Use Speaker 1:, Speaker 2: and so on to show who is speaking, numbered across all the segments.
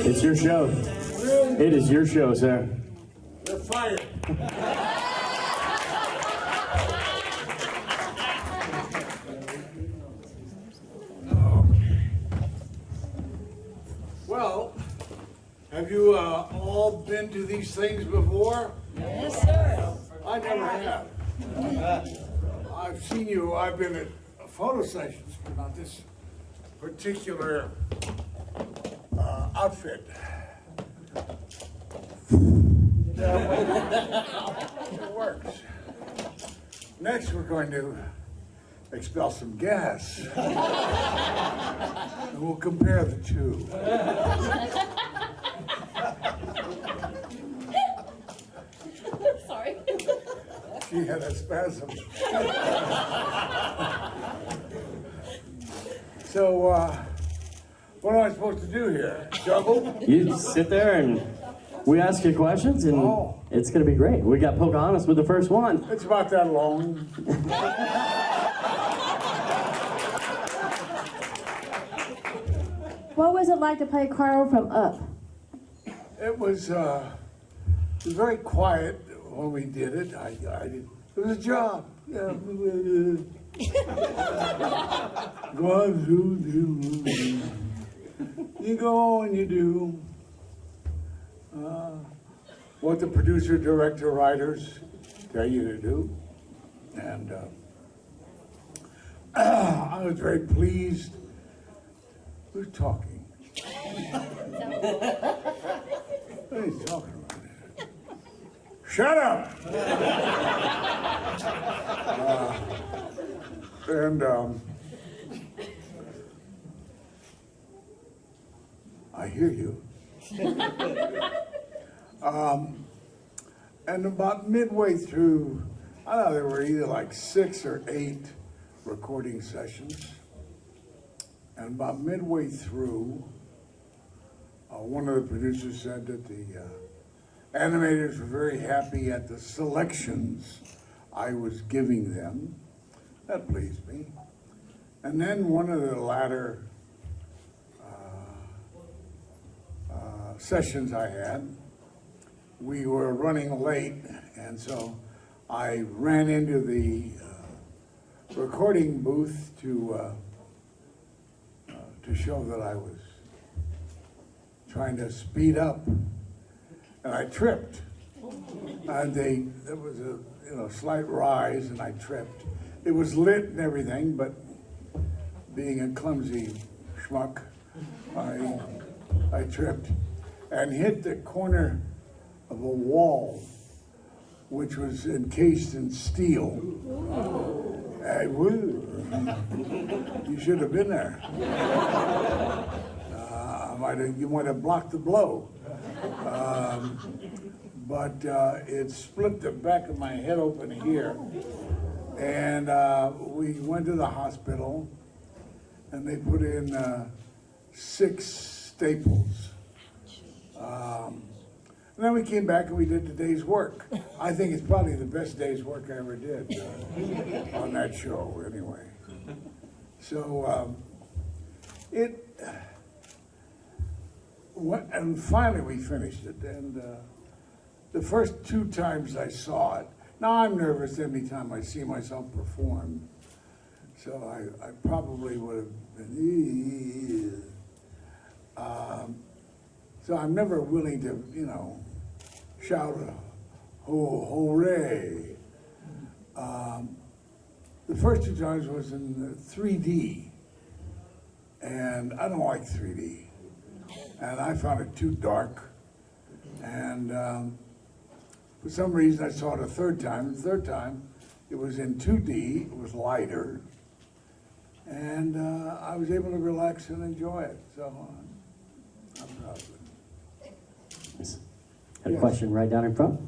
Speaker 1: It's your show. It is your show, sir.
Speaker 2: You're fired. Well, have you all been to these things before?
Speaker 3: Yes, sir.
Speaker 2: I never have. I've seen you, I've been at photo sessions, but not this particular outfit. It works. Next, we're going to expel some gas. And we'll compare the two.
Speaker 3: Sorry.
Speaker 2: She had a spasm. So, what am I supposed to do here? Juggle?
Speaker 1: You sit there and we ask you questions, and it's going to be great. We got Pocahontas with the first one.
Speaker 2: It's about that long.
Speaker 4: What was it like to play Carl from Up?
Speaker 2: It was very quiet when we did it. It was a job. Yeah. You go and you do what the producer, director, writers tell you to do. And I was very pleased. Who's talking? What are you talking about? Shut up! I hear you. And about midway through, I don't know, there were either like 6 or 8 recording sessions. And about midway through, one of the producers said that the animators were very happy at the selections I was giving them. That pleased me. And then one of the latter sessions I had, we were running late, and so I ran into the recording booth to show that I was trying to speed up, and I tripped. And there was a slight rise, and I tripped. It was lit and everything, but being a clumsy schmuck, I tripped and hit the corner of a wall, which was encased in steel. You should have been there. You might have blocked the blow. But it split the back of my head open here. And we went to the hospital, and they put in 6 staples. And then we came back and we did the day's work. I think it's probably the best day's work I ever did on that show, anyway. So and finally we finished it. And the first 2 times I saw it, now I'm nervous every time I see myself perform. So I probably would have been, so I'm never willing to, shout hooray. The first 2 times was in 3D, and I don't like 3D, and I found it too dark, and for some reason I saw it a 3rd time. The 3rd time it was in 2D, it was lighter, and I was able to relax and enjoy it, so I'm proud of it.
Speaker 1: Had a question right down in front.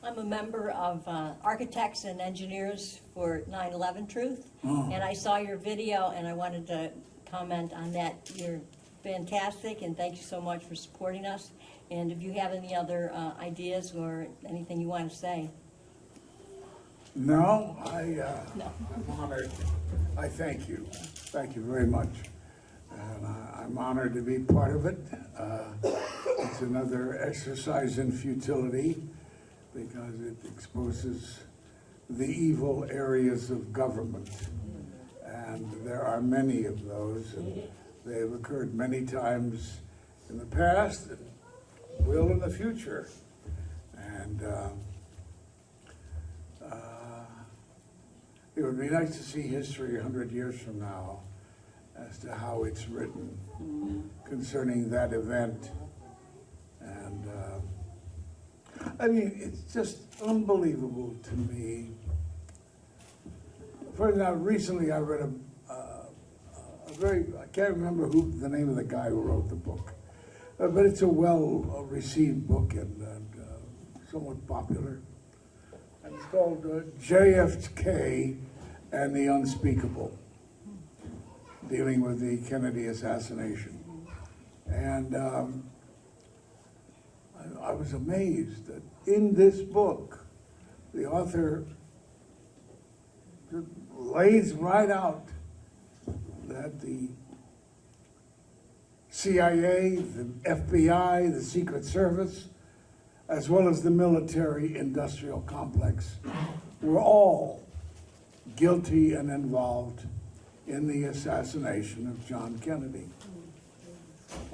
Speaker 3: I'm a member of Architects and Engineers for 9/11 Truth, and I saw your video, and I wanted to comment on that. You're fantastic, and thank you so much for supporting us. And if you have any other ideas or anything you want to say.
Speaker 2: No, I'm honored. I thank you. Thank you very much. And I'm I'm honored to be part of it. It's another exercise in futility because it exposes the evil areas of government. And there are many of those, and they have occurred many times in the past and will in the future. And it would be nice to see history 100 years from now as to how it's written concerning that event. And I mean, it's just unbelievable to me. For now, recently I read I can't remember the name of the guy who wrote the book, but it's a well-received book and somewhat popular. And it's called JFK and the Unspeakable, dealing with the Kennedy assassination. And I was amazed that in this book, the author lays right out that the CIA, the FBI, the Secret Service, as well as the military-industrial complex, were all guilty and involved in the assassination of John Kennedy.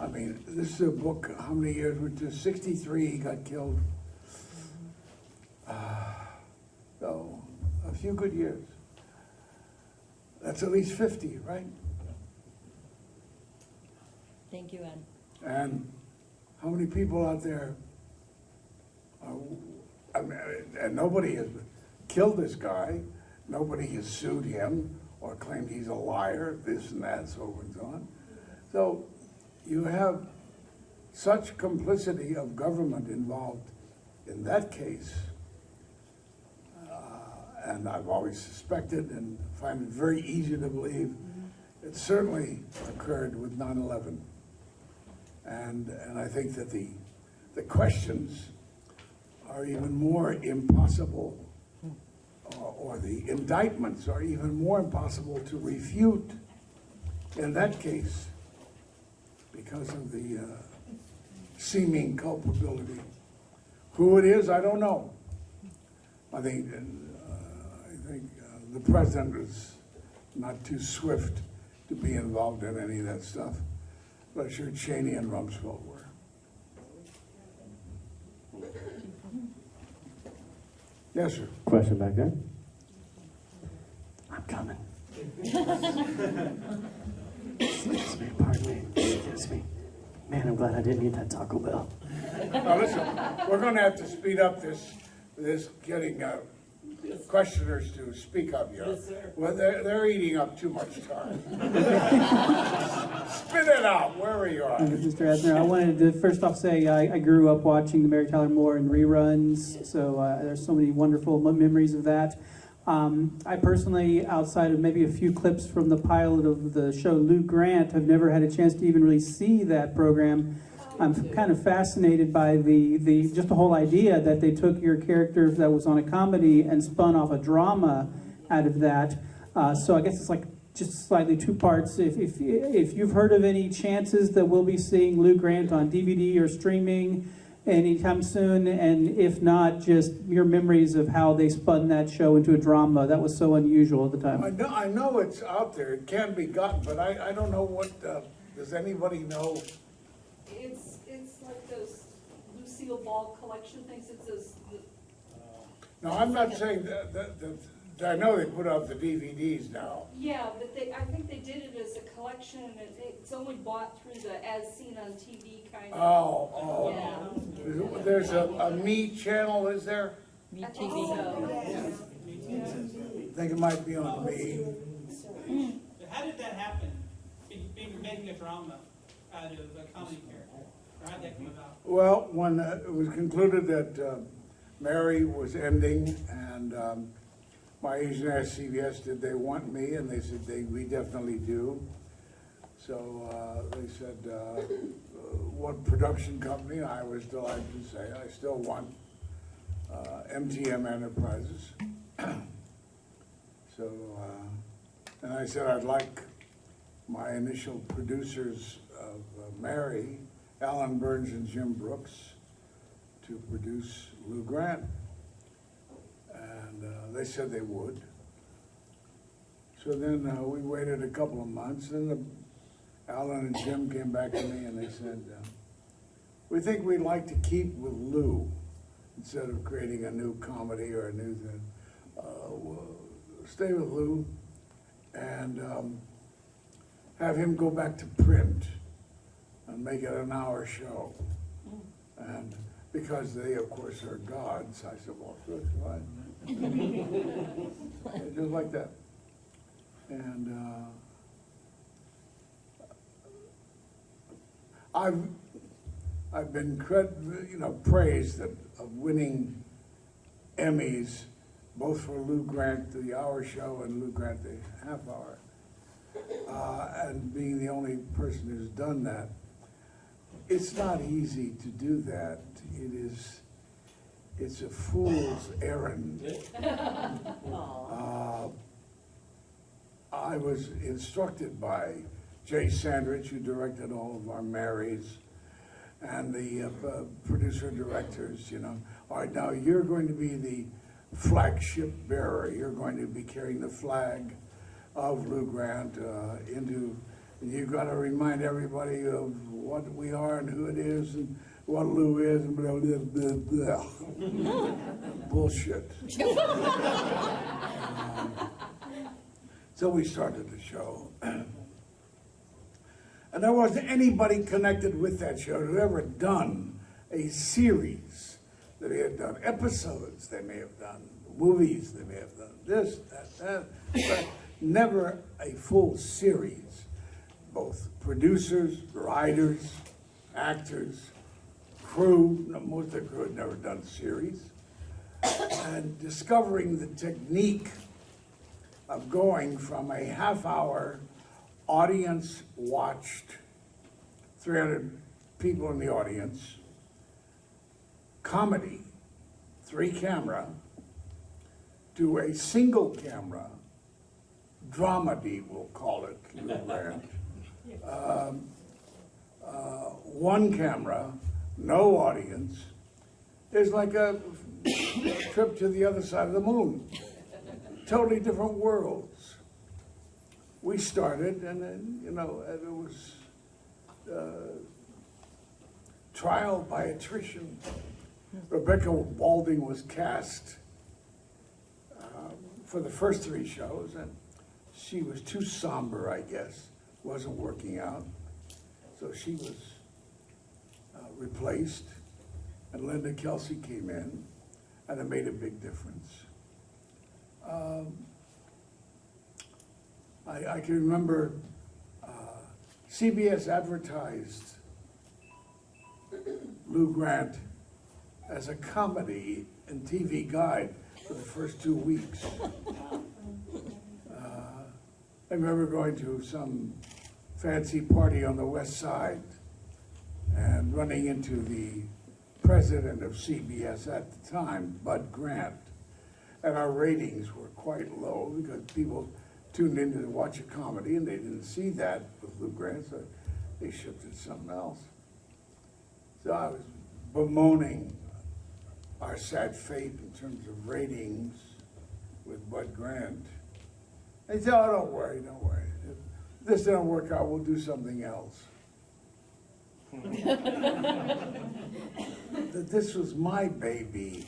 Speaker 2: I mean, this is a book, how many years? Went to 63, he got killed. So, a few good years. That's at least 50, right?
Speaker 3: Thank you, Ed.
Speaker 2: And how many people out there are, I mean, and nobody has killed this guy, nobody has sued him or claimed he's a liar, this and that, so forth and so on. So you have such complicity of government involved in that case, and I've always suspected and find it very easy to believe it certainly occurred with 9/11. And I think that the questions are even more impossible, or the indictments are even more impossible to refute in that case because of the seeming culpability. Who it is, I don't know. I think the president is not too swift to be involved in any of that stuff. But sure Cheney and Rumsfeld were. Yes, sir.
Speaker 1: Question back there. I'm coming. Excuse me, pardon me. Excuse me. Man, I'm glad I didn't eat that Taco Bell.
Speaker 2: Now listen, we're going to have to speed up this getting questioners to speak up here.
Speaker 5: Yes, sir.
Speaker 2: Well, they're eating up too much time. Spit it out, wherever you are.
Speaker 5: Mr. Asner, I wanted to first off say I grew up watching the Mary Tyler Moore and reruns, so there's so many wonderful memories of that. I personally, outside of maybe a few clips from the pilot of the show Lou Grant, have never had a chance to even really see that program. I'm kind of fascinated by just the whole idea that they took your character that was on a comedy and spun off a drama out of that. So I guess it's like just slightly two parts. If you've heard of any chances that we'll be seeing Lou Grant on DVD or streaming anytime soon, and if not, just your memories of how they spun that show into a drama that was so unusual at the time.
Speaker 2: I know it's out there. It can be gotten, but I don't know what. Does anybody know?
Speaker 6: It's like those Lucille Ball collection things. It's those.
Speaker 2: No, I'm not saying that. I know they put out the DVDs now.
Speaker 6: Yeah, but I think they did it as a collection, and it's only bought through the As Seen on TV kind of.
Speaker 2: Oh.
Speaker 6: Yeah.
Speaker 2: There's a Me channel, is there?
Speaker 3: Me
Speaker 6: I think
Speaker 3: TV.
Speaker 6: so.
Speaker 2: I think it might be on Me.
Speaker 7: How did that happen? Making a drama out of a comedy character? Or how did that come about?
Speaker 2: Well, when it was concluded that Mary was ending, and my agent asked CBS, did they want me? And they said, we definitely do. So they said, what production company? I was delighted to say, I still want MTM Enterprises. So, and I said, I'd like my initial producers of marry Alan Burns and Jim Brooks to produce Lou Grant. And they said they would. So then we waited a couple of months, and Alan and Jim came back to me and they said, we think we'd like to keep with Lou instead of creating a new comedy or a new thing. We'll stay with Lou and have him go back to print and make it an hour show. And because they, of course, are gods, I said, well, that's fine. Just like that. And I've been praised of winning Emmys, both for Lou Grant, the hour show, and Lou Grant, the half hour. And being the only person who's done that. It's not easy to do that. It's a fool's errand. I was instructed by Jay Sandrich, who directed all of our Marys, and the producer directors, all right, now you're going to be the flagship bearer. You're going to be carrying the flag of Lou Grant and you've got to remind everybody of what we are and who it is and what Lou is and blah, blah, blah, blah. Bullshit. So we started the show. And there wasn't anybody connected with that show who had ever done a series. They had done episodes, they may have done movies, they may have done this, that, but never a full series. Both producers, writers, actors, crew, most of the crew had never done series. And discovering the technique of going from a half-hour audience watched, 300 people in the audience, comedy, 3-camera, to a single camera, dramedy, we'll call it, Lou Grant. 1 camera, no audience, is like a trip to the other side of the moon. Totally different worlds. We started, and then, it was trial by attrition. Rebecca Walding was cast for the first 3 shows, and she was too somber, I guess. Wasn't working out. So she was replaced, and Linda Kelsey came in, and it made a big difference. I can remember CBS advertised Lou Grant as a comedy and TV guide for the first 2 weeks. I remember going to some fancy party on the West Side and running into the president of CBS at the time, Bud Grant. And our ratings were quite low because people tuned in to watch a comedy and they didn't see that with Lou Grant, so they shifted something else. So I was bemoaning our sad fate in terms of ratings with Bud Grant. They said, oh, don't worry. If this didn't work out, we'll do something else. That this was my baby.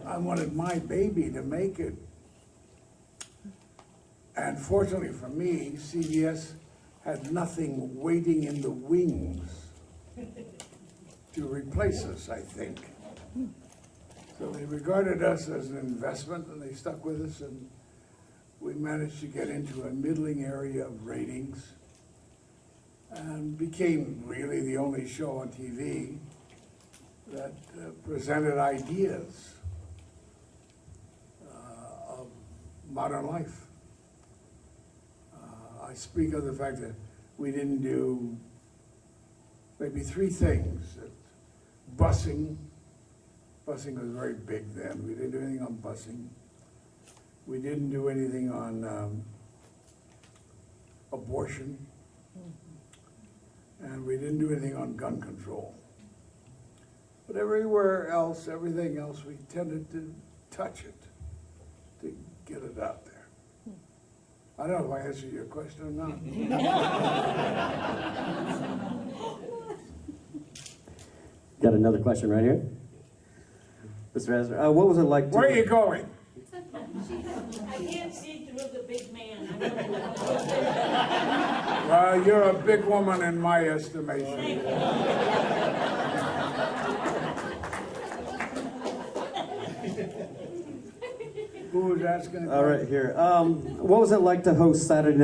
Speaker 2: I wanted my baby to make it. And fortunately for me, CBS had nothing waiting in the wings to replace us, I think. So they regarded us as an investment, and they stuck with us, and we managed to get into a middling area of ratings and became really the only show on TV that presented ideas of modern life. I speak of the fact that we didn't do maybe 3 things. Busing was very big then. We didn't do anything on busing. We didn't do anything on abortion. And and we didn't do anything on gun control. But everywhere else, everything else, we tended to touch it, to get it out there. I don't know if I answered your question or not.
Speaker 1: Got another question right here. Mr. Asner, what was it like to...
Speaker 2: Where are you going?
Speaker 8: I can't see through the big man.
Speaker 2: Well, you're a big woman in my estimation. Who was asking?
Speaker 9: All right, here. What was it like to host Saturday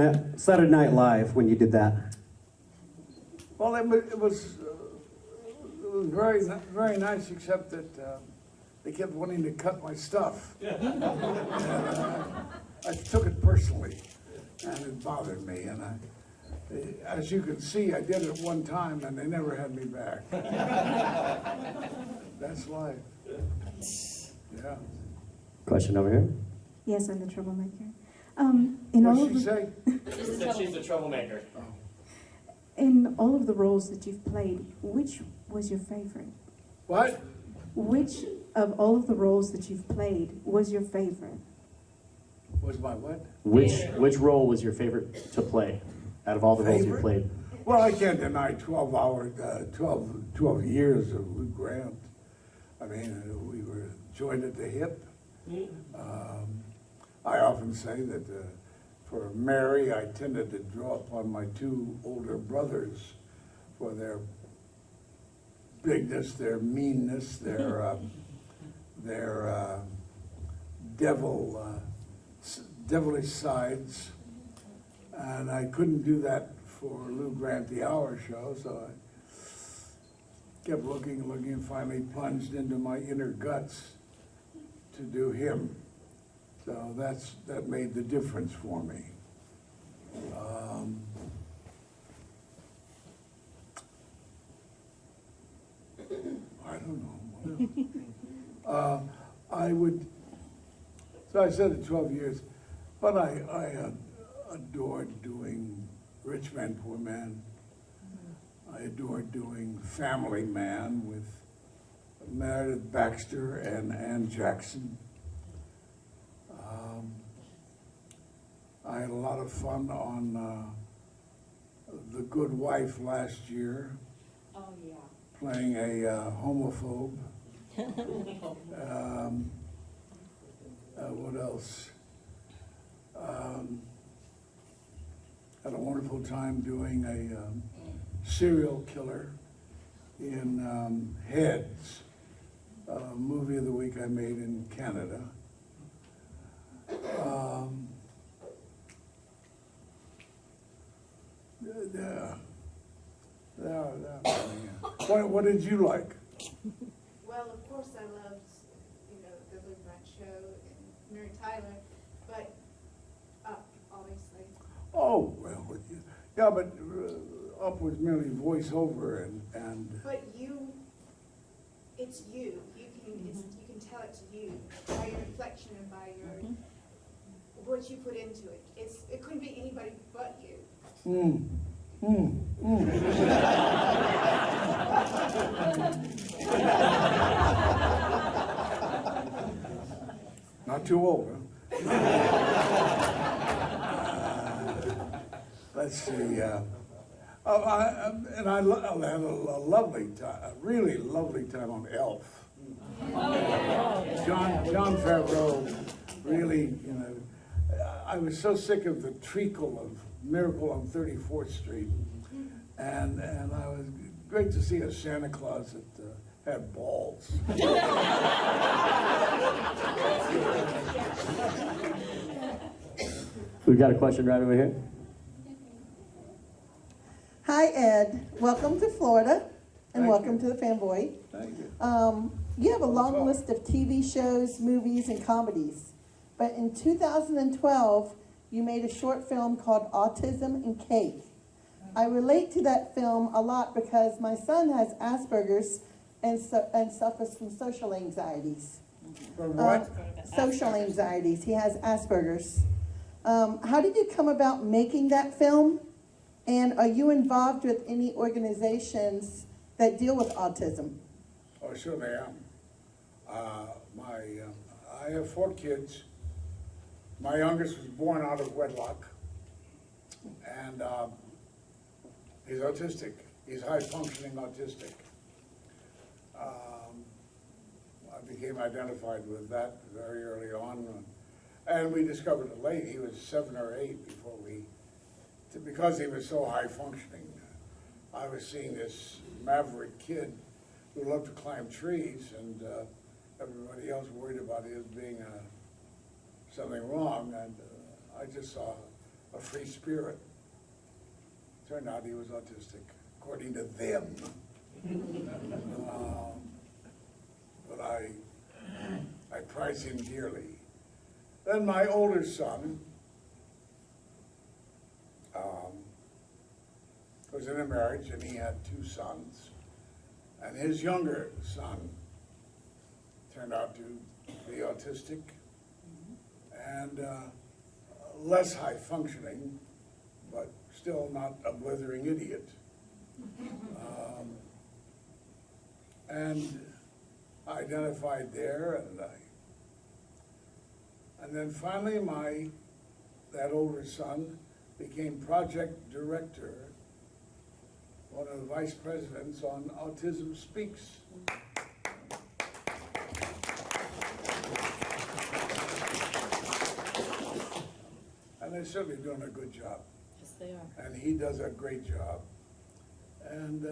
Speaker 9: Night Live when you did that?
Speaker 2: Well, it was very, very nice, except that they kept wanting to cut my stuff. And, I took it personally, and it bothered me. And as you can see, I did it one time, and they never had me back. That's life. Yeah.
Speaker 1: Question over here.
Speaker 4: Yes, I'm the troublemaker. In all
Speaker 2: What'd
Speaker 4: of
Speaker 2: she say?
Speaker 1: She's the troublemaker.
Speaker 4: in all of the roles that you've played, which was your favorite?
Speaker 2: What?
Speaker 4: Which of all of the roles that you've played was your favorite?
Speaker 2: Was my what?
Speaker 1: Which role was your favorite to play out of all the roles you
Speaker 2: Favorite?
Speaker 1: played?
Speaker 2: Well, I can't deny 12 years of Lou Grant. I mean, we were joined at the hip. I often say that for Mary, I tended to draw upon my two older brothers for their bigness, their meanness, their devilish sides. And I couldn't do that for Lou Grant, the Hour Show, so I kept looking, and finally plunged into my inner guts to do him. So that made the difference for me. I don't know. So I said it 12 years, but I adored doing Rich Man, Poor Man. I adored doing Family Man with Meredith Baxter and Ann Jackson. I had a lot of fun on The Good Wife last year,
Speaker 8: Oh, yeah.
Speaker 2: playing a homophobe. What else? Had a wonderful time doing a serial killer in Heads, a movie of the week I made in Canada. What did you like?
Speaker 10: Well, of course, I loved, the Lou Grant Show and Mary Tyler, but obviously.
Speaker 2: Oh, well, yeah, but Up was merely voiceover and.
Speaker 10: But it's you. You can tell it to you by your reflection and by your what you put into it. It couldn't be anybody but you.
Speaker 2: Not too old, huh? Let's see. I had a lovely time, a really lovely time on Elf. John Favreau really, I was so sick of the treacle of Miracle on 34th Street, and I was great to see a Santa Claus that had balls.
Speaker 1: We've got a question right over here.
Speaker 11: Hi, Ed. Welcome to Florida, and
Speaker 2: Thank
Speaker 11: welcome
Speaker 2: you.
Speaker 11: to the Fanboy.
Speaker 2: Thank you.
Speaker 11: You have a long
Speaker 2: What's
Speaker 11: list of TV shows, movies, and comedies. But in 2012, you made a short film called Autism and Cake. I relate to that film a lot because my son has Asperger's and suffers from social anxieties.
Speaker 2: From what?
Speaker 11: Social anxieties. He has Asperger's. How did you come about making that film? And are you involved with any organizations that deal with autism?
Speaker 2: Oh, certainly am. I have 4 kids. My youngest was born out of wedlock, and he's autistic. He's high-functioning autistic. I became identified with that very early on, and we discovered it late. He was 7 or 8 before because he was so high-functioning. I was seeing this maverick kid who loved to climb trees, and everybody else worried about his being something wrong, and I just saw a free spirit. Turned out he was autistic, according to them. But I prize him dearly. Then my older son was in a marriage, and he had 2 sons. And his younger son turned out to be autistic and less high functioning, but still not a blithering idiot. And I identified there, and then finally that older son became project director, one of the vice presidents on Autism Speaks. And they're certainly doing a good job.
Speaker 3: Yes, they are.
Speaker 2: And he does a great job. And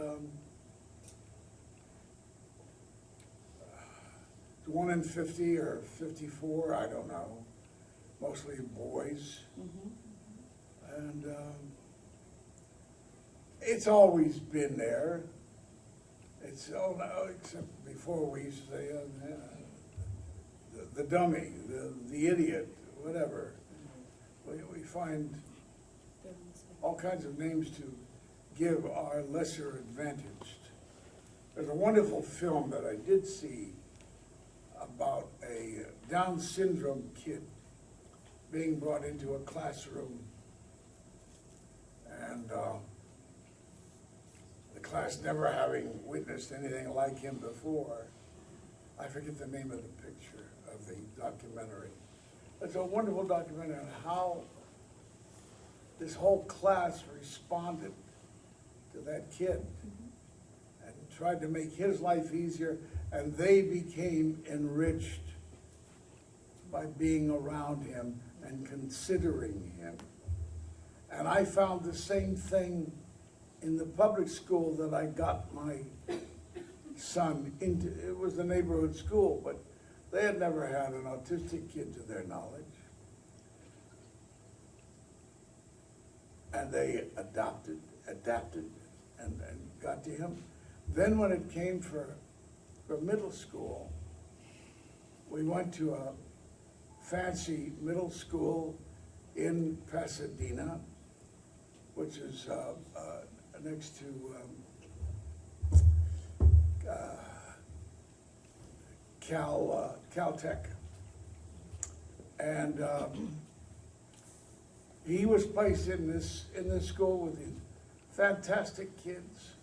Speaker 2: 1 in 50 or 54, I don't know, mostly boys. And it's always been there. It's, oh no, except before we used to say, the dummy, the idiot, whatever. We find all kinds of names to give our lesser advantaged. There's a wonderful film that I did see about a Down syndrome kid being brought into a classroom, and the class never having witnessed anything like him before. I forget the name of the picture of the documentary. It's a wonderful documentary on how this whole class responded to that kid and tried to make his life easier, and they became enriched by being around him and considering him. And I found the same thing in the public school that I got my son into. It was a neighborhood school, but they had never had an autistic kid to their knowledge. And they adapted, and got to him. Then when it came for middle school, we went to a fancy middle school in Pasadena, which is next to Caltech. And he was placed in this school with these fantastic kids,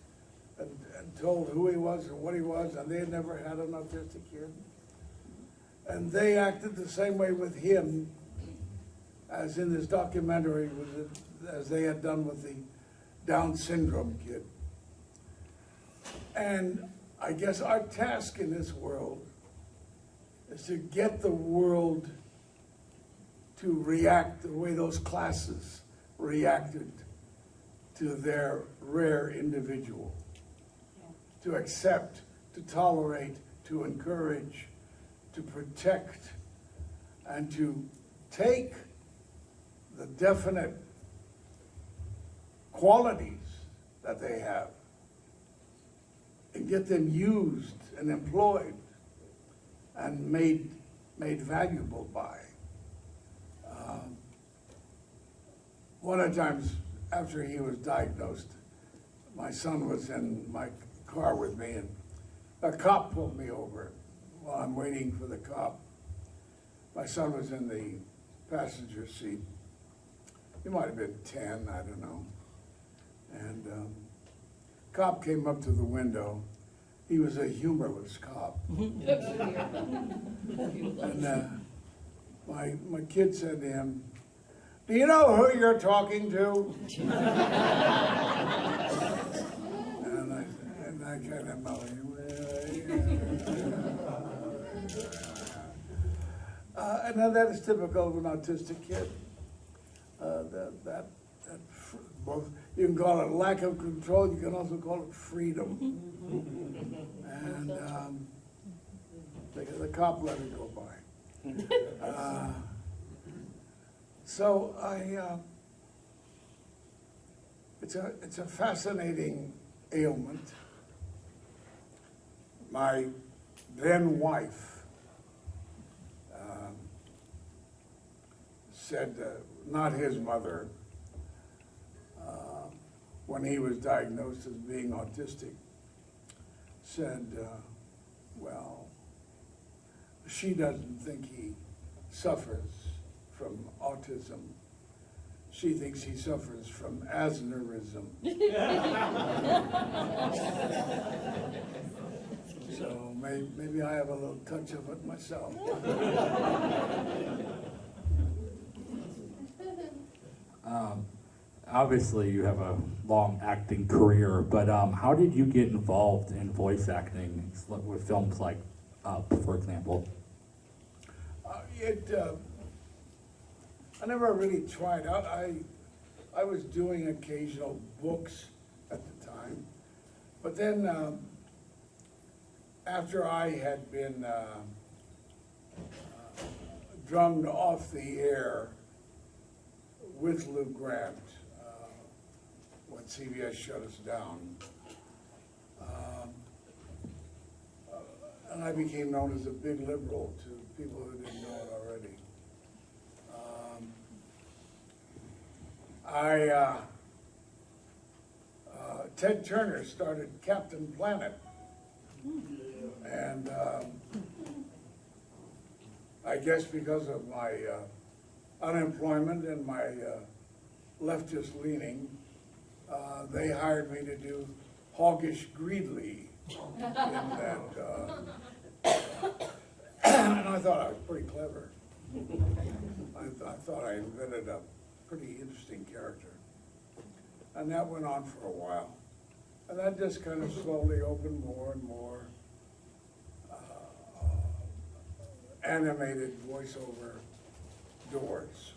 Speaker 2: and told who he was and what he was, and they had never had an autistic kid. And they acted the same way with him as in this documentary, as they had done with the Down syndrome kid. And I guess our task in this world is to get the world to react the way those classes reacted to their rare individual. To accept, to tolerate, to encourage, to protect, and to take the definite qualities that they have and get them used and employed and made valuable by. One of the times after he was diagnosed, my son was in my car with me, and a cop pulled me over while I'm waiting for the cop. My son was in the passenger seat. He might have been 10, I don't know. And cop came up to the window. He was a humorless cop. And my kid said to him, "Do you know who you're talking to?" and I kind of melted. And that is typical of an autistic kid. Both, you can call it lack of control, you can also call it freedom. And the cop let it go by. So it's a fascinating ailment. My then wife said, not his mother, when he was diagnosed as being autistic, said, well, she doesn't think he suffers from autism. She thinks he suffers from Asnerism. So maybe I have a little touch of it myself.
Speaker 12: Obviously, you have a long acting career, but how did you get involved in voice acting with films like Up, for example?
Speaker 2: I never really tried out. I was doing occasional books at the time, but then after I had been drummed off the air with Lou Grant when CBS shut us down, and I became known as a big liberal to people who didn't know it already. Ted Turner started Captain Planet, and I guess because of my unemployment and my leftist leaning, they hired me to do Hawkish Greedley in that, and I thought I was pretty clever. I thought I invented a pretty interesting character. And that went on for a while. And that just kind of slowly opened more and more animated voiceover doors.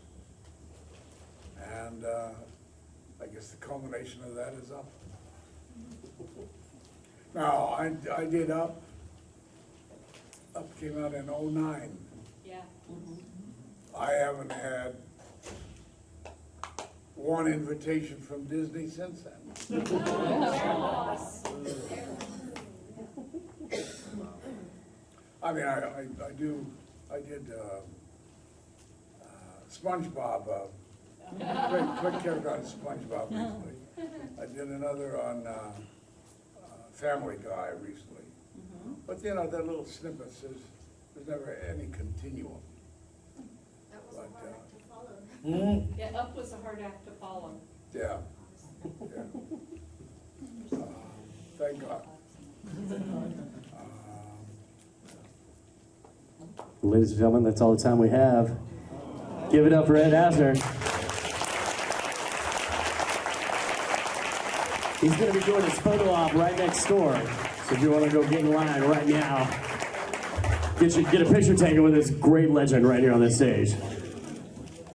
Speaker 2: And I guess the culmination of that is Up. Now, I did Up. Up came out in '09.
Speaker 6: Yeah.
Speaker 2: I haven't had one invitation from Disney since then. I mean, I did SpongeBob, quick character on SpongeBob recently. I did another on Family Guy recently. But you know, that little snippets, there's never any continuum.
Speaker 10: That was a hard act to follow.
Speaker 6: Yeah, Up was a hard act to follow.
Speaker 2: Yeah. Thank God.
Speaker 1: Ladies and gentlemen, that's all the time we have. Give it up for Ed Asner. He's going to be doing his photo op right next door. So if you want to go get in line right now, get a picture taken with this great legend right here on this stage.